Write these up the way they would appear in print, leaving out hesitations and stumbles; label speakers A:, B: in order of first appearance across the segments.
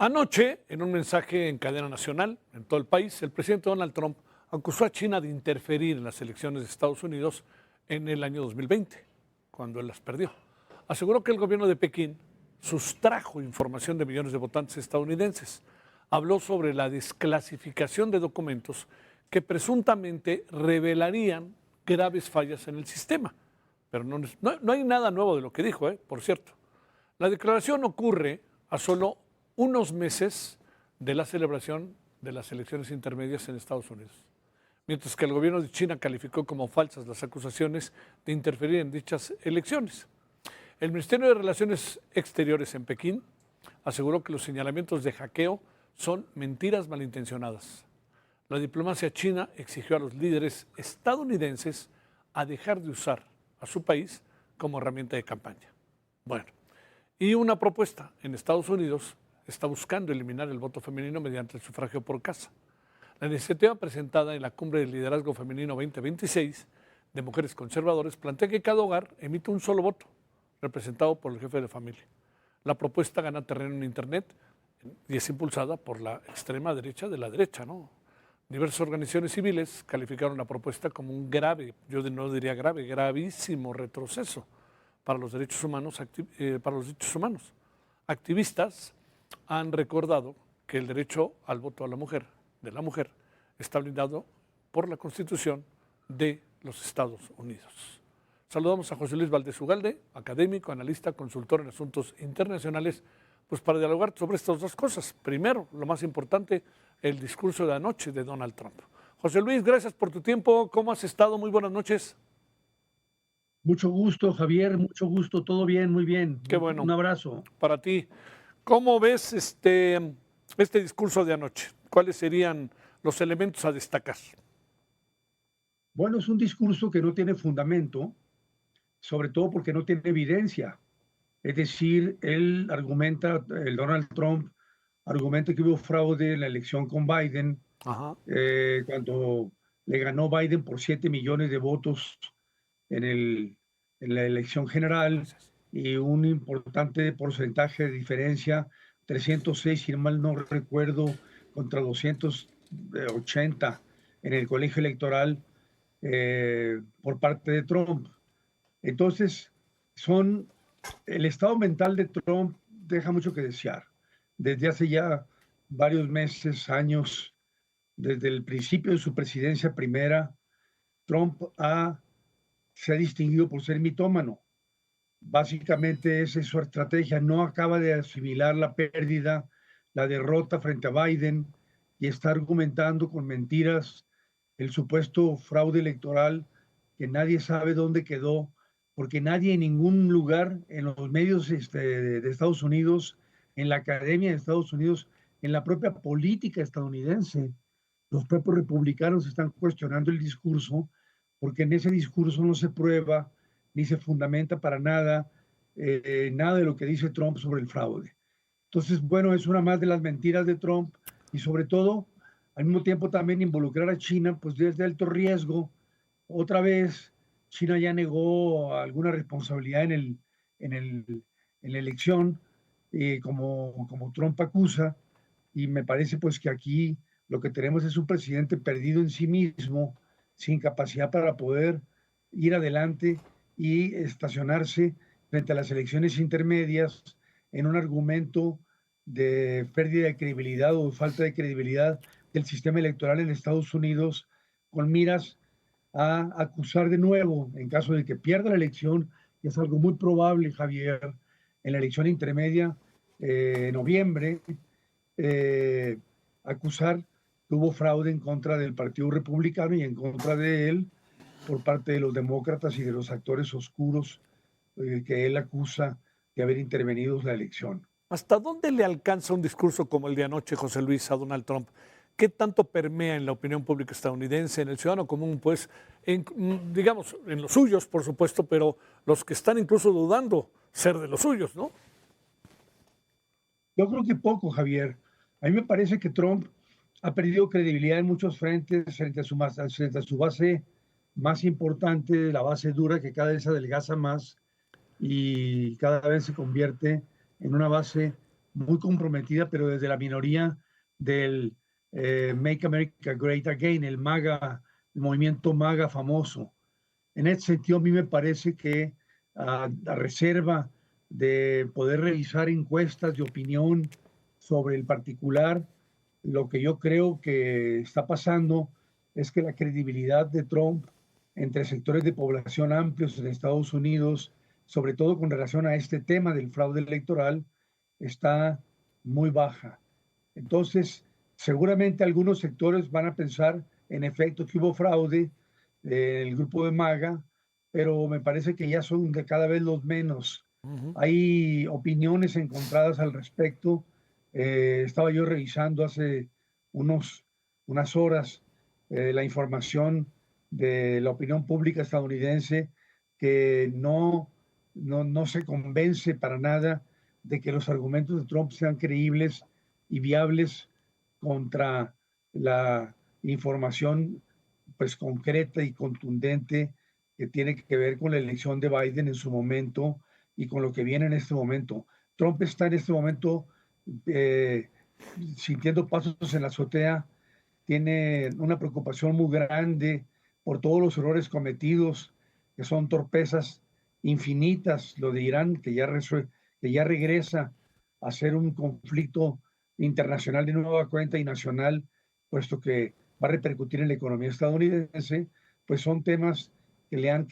A: Anoche, en un mensaje en cadena nacional en todo el país, el presidente Donald Trump acusó a China de interferir en las elecciones de Estados Unidos en el año 2020, cuando él las perdió. Aseguró que el gobierno de Pekín sustrajo información de millones de votantes estadounidenses. Habló sobre la desclasificación de documentos que presuntamente revelarían graves fallas en el sistema. Pero no hay nada nuevo de lo que dijo, por cierto. La declaración ocurre a solo unos meses de la celebración de las elecciones intermedias en Estados Unidos, mientras que el gobierno de China calificó como falsas las acusaciones de interferir en dichas elecciones. El Ministerio de Relaciones Exteriores en Pekín aseguró que los señalamientos de hackeo son mentiras malintencionadas. La diplomacia china exigió a los líderes estadounidenses a dejar de usar a su país como herramienta de campaña. Bueno, y una propuesta en Estados Unidos está buscando eliminar el voto femenino mediante el sufragio por casa. La iniciativa presentada en la Cumbre del Liderazgo Femenino 2026 de Mujeres Conservadoras plantea que cada hogar emite un solo voto, representado por el jefe de familia. La propuesta gana terreno en Internet y es impulsada por la extrema derecha de la derecha, ¿no? Diversas organizaciones civiles calificaron la propuesta como un grave, yo no diría grave, gravísimo retroceso para los derechos humanos. Activistas han recordado que el derecho al voto de la mujer, está blindado por la Constitución de los Estados Unidos. Saludamos a José Luis Valdés Ugalde, académico, analista, consultor en asuntos internacionales, pues para dialogar sobre estas dos cosas. Primero, lo más importante, el discurso de anoche de Donald Trump. José Luis, gracias por tu tiempo. ¿Cómo has estado? Muy buenas noches.
B: Mucho gusto, Javier, mucho gusto, todo bien, muy bien.
A: Qué bueno.
B: Un abrazo.
A: Para ti. ¿Cómo ves este discurso de anoche? ¿Cuáles serían los elementos a destacar?
B: Bueno, es un discurso que no tiene fundamento, sobre todo porque no tiene evidencia. Es decir, el Donald Trump argumenta que hubo fraude en la elección con Biden, cuando le ganó Biden por 7 millones de votos en la elección general y un importante porcentaje de diferencia, 306, si mal no recuerdo, contra 280 en el colegio electoral por parte de Trump. Entonces, el estado mental de Trump deja mucho que desear. Desde hace ya varios meses, años, desde el principio de su presidencia primera, Trump se ha distinguido por ser mitómano. Básicamente esa es su estrategia. No acaba de asimilar la pérdida, la derrota frente a Biden y está argumentando con mentiras el supuesto fraude electoral que nadie sabe dónde quedó, porque nadie en ningún lugar, en los medios de Estados Unidos, en la academia de Estados Unidos, en la propia política estadounidense, los propios republicanos están cuestionando el discurso, porque en ese discurso no se prueba ni se fundamenta para nada, nada de lo que dice Trump sobre el fraude. Entonces, bueno, es una más de las mentiras de Trump y sobre todo, al mismo tiempo también involucrar a China, pues desde alto riesgo. Otra vez, China ya negó alguna responsabilidad en la elección, como Trump acusa, y me parece pues que aquí lo que tenemos es un presidente perdido en sí mismo, sin capacidad para poder ir adelante y estacionarse frente a las elecciones intermedias en un argumento de pérdida de credibilidad o falta de credibilidad del sistema electoral en Estados Unidos, con miras a acusar de nuevo, en caso de que pierda la elección, y es algo muy probable, Javier, en la elección intermedia, en noviembre, acusar que hubo fraude en contra del Partido Republicano y en contra de él por parte de los demócratas y de los actores oscuros que él acusa de haber intervenido en la elección.
A: ¿Hasta dónde le alcanza un discurso como el de anoche, José Luis, a Donald Trump? ¿Qué tanto permea en la opinión pública estadounidense, en el ciudadano común, pues, digamos, en los suyos, por supuesto, pero los que están incluso dudando ser de los suyos, ¿no?
B: Yo creo que poco, Javier. A mí me parece que Trump ha perdido credibilidad en muchos frentes frente a su base más importante, la base dura, que cada vez se adelgaza más y cada vez se convierte en una base muy comprometida, pero desde la minoría del Make America Great Again, el MAGA, el movimiento MAGA famoso. En ese sentido, a mí me parece que a reserva de poder revisar encuestas de opinión sobre el particular, lo que yo creo que está pasando es que la credibilidad de Trump entre sectores de población amplios en Estados Unidos, sobre todo con relación a este tema del fraude electoral, está muy baja. Entonces, seguramente algunos sectores van a pensar, en efecto, que hubo fraude del grupo de MAGA, pero me parece que ya son de cada vez los menos. Hay opiniones encontradas al respecto. Estaba yo revisando hace unas horas la información de la opinión pública estadounidense que no se convence para nada de que los argumentos de Trump sean creíbles y viables contra la información pues concreta y contundente que tiene que ver con la elección de Biden en su momento y con lo que viene en este momento. Trump está en este momento eh, sintiendo pasos en la azotea, tiene una preocupación muy grande por todos los errores cometidos, que son torpezas infinitas, lo de Irán, que ya regresa a ser un conflicto internacional de nueva cuenta y nacional, puesto que va a repercutir en la economía estadounidense, pues son temas que le han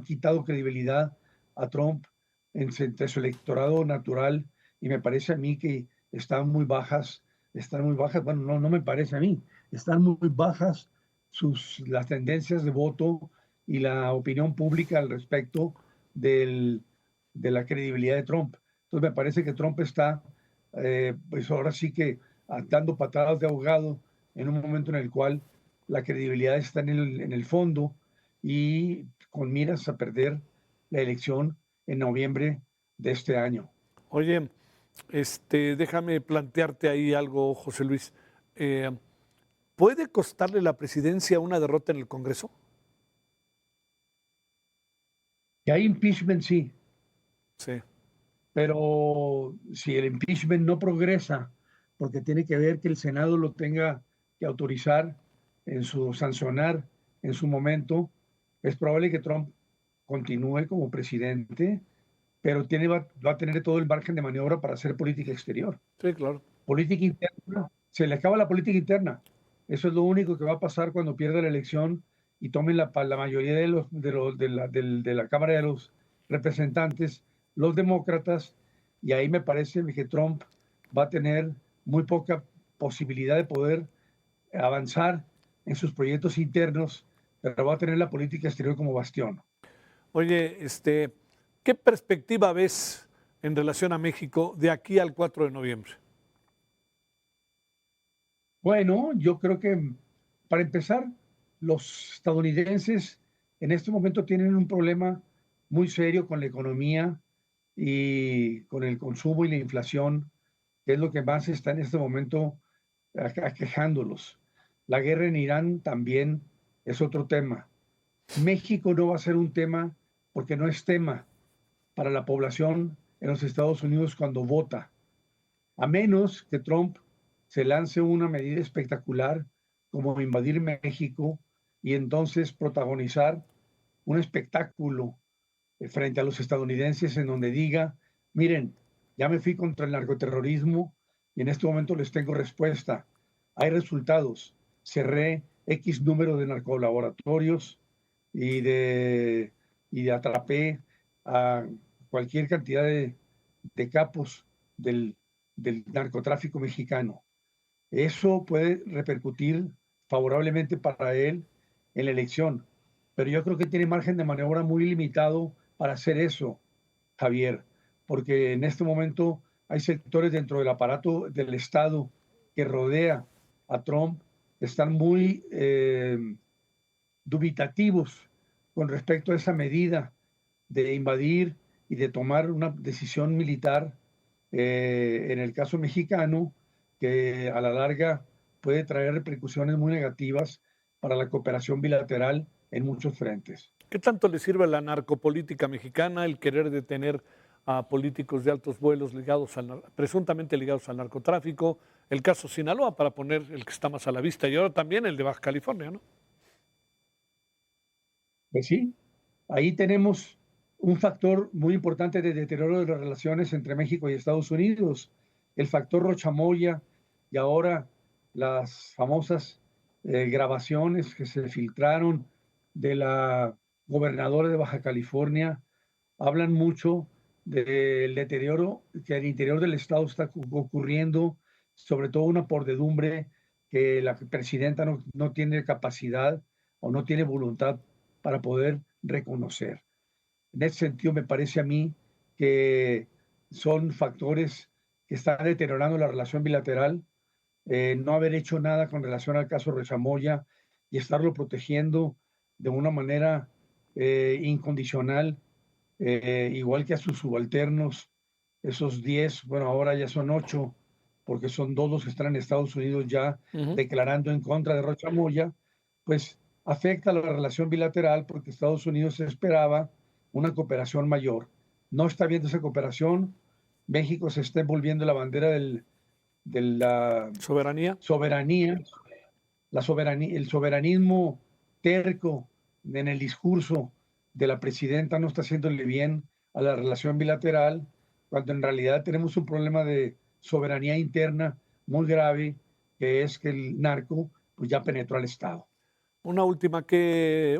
B: quitado credibilidad a Trump entre su electorado natural, y me parece a mí que están muy bajas, bueno, no me parece a mí, están muy bajas las tendencias de voto y la opinión pública al respecto de la credibilidad de Trump. Entonces me parece que Trump está, pues ahora sí que dando patadas de ahogado en un momento en el cual la credibilidad está en el fondo y con miras a perder la elección en noviembre de este año.
A: Oye, déjame plantearte ahí algo, José Luis. Eh, ¿Puede costarle la presidencia una derrota en el Congreso?
B: Que hay impeachment, sí,
A: Sí.
B: pero si el impeachment no progresa, porque tiene que ver que el Senado lo tenga que autorizar sancionar en su momento, es probable que Trump continúe como presidente, pero va a tener todo el margen de maniobra para hacer política exterior.
A: Sí, claro.
B: Política interna, se le acaba la política interna. Eso es lo único que va a pasar cuando pierda la elección y tomen la mayoría de la Cámara de los Representantes, los demócratas, y ahí me parece que Trump va a tener muy poca posibilidad de poder avanzar en sus proyectos internos, pero va a tener la política exterior como bastión.
A: Oye, ¿qué perspectiva ves en relación a México de aquí al 4 de noviembre?
B: Bueno, yo creo que para empezar, los estadounidenses en este momento tienen un problema muy serio con la economía y con el consumo y la inflación, que es lo que más está en este momento aquejándolos. La guerra en Irán también es otro tema. México no va a ser un tema porque no es tema para la población en los Estados Unidos cuando vota, a menos que Trump se lance una medida espectacular como invadir México y entonces protagonizar un espectáculo frente a los estadounidenses en donde diga, miren, ya me fui contra el narcoterrorismo y en este momento les tengo respuesta. Hay resultados. Cerré X número de narcolaboratorios y y atrapé a cualquier cantidad de capos del, del narcotráfico mexicano. Eso puede repercutir favorablemente para él en la elección, pero yo creo que tiene margen de maniobra muy limitado para hacer eso, Javier, porque en este momento hay sectores dentro del aparato del Estado que rodea a Trump que están muy dubitativos con respecto a esa medida de invadir y de tomar una decisión militar en el caso mexicano, que a la larga puede traer repercusiones muy negativas para la cooperación bilateral en muchos frentes.
A: ¿Qué tanto le sirve a la narcopolítica mexicana el querer detener a políticos de altos vuelos presuntamente ligados al narcotráfico, el caso Sinaloa, para poner el que está más a la vista, y ahora también el de Baja California, ¿no?
B: Pues sí, ahí tenemos un factor muy importante de deterioro de las relaciones entre México y Estados Unidos, el factor Rochamoya y ahora las famosas grabaciones que se filtraron de la gobernadora de Baja California hablan mucho del deterioro que al interior del estado está ocurriendo, sobre todo una podredumbre que la presidenta no tiene capacidad o no tiene voluntad para poder reconocer. En ese sentido, me parece a mí que son factores que están deteriorando la relación bilateral, no haber hecho nada con relación al caso Rechamoya y estarlo protegiendo de una manera incondicional, igual que a sus subalternos, esos 10, bueno, ahora ya son 8, porque son 2 los que están en Estados Unidos ya declarando en contra de Rochamoya, pues afecta la relación bilateral porque Estados Unidos esperaba una cooperación mayor. No está viendo esa cooperación. México se está envolviendo la bandera de la
A: soberanía,
B: el soberanismo terco en el discurso de la presidenta no está haciéndole bien a la relación bilateral, cuando en realidad tenemos un problema de soberanía interna muy grave, que es que el narco pues ya penetró al Estado.
A: Una última,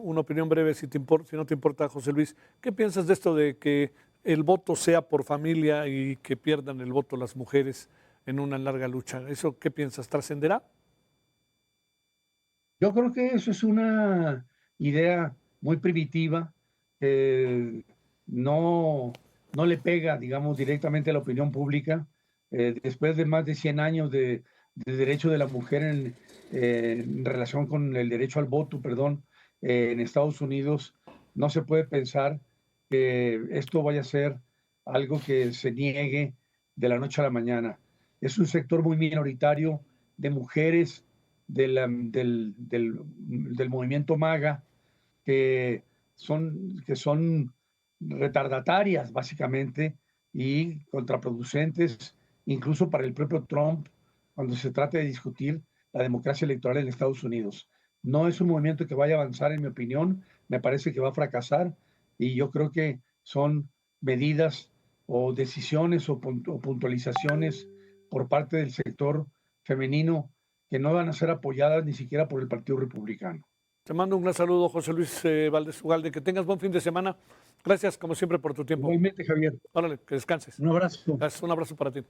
A: una opinión breve, si no te importa, José Luis. ¿Qué piensas de esto de que el voto sea por familia y que pierdan el voto las mujeres en una larga lucha? ¿Eso qué piensas? ¿Trascenderá?
B: Yo creo que eso es una idea muy primitiva, no, no le pega, digamos, directamente a la opinión pública. Después de más de 100 años de derecho de la mujer en relación con el derecho al voto, perdón, en Estados Unidos, no se puede pensar que esto vaya a ser algo que se niegue de la noche a la mañana. Es un sector muy minoritario de mujeres del movimiento MAGA que son retardatarias básicamente y contraproducentes, incluso para el propio Trump, cuando se trata de discutir la democracia electoral en Estados Unidos. No es un movimiento que vaya a avanzar, en mi opinión, me parece que va a fracasar y yo creo que son medidas o decisiones o puntualizaciones por parte del sector femenino que no van a ser apoyadas ni siquiera por el Partido Republicano.
A: Te mando un gran saludo, José Luis Valdés Ugalde. Que tengas buen fin de semana. Gracias, como siempre, por tu tiempo.
B: Igualmente, Javier.
A: Órale, que descanses.
B: Un abrazo.
A: Gracias, un abrazo para ti.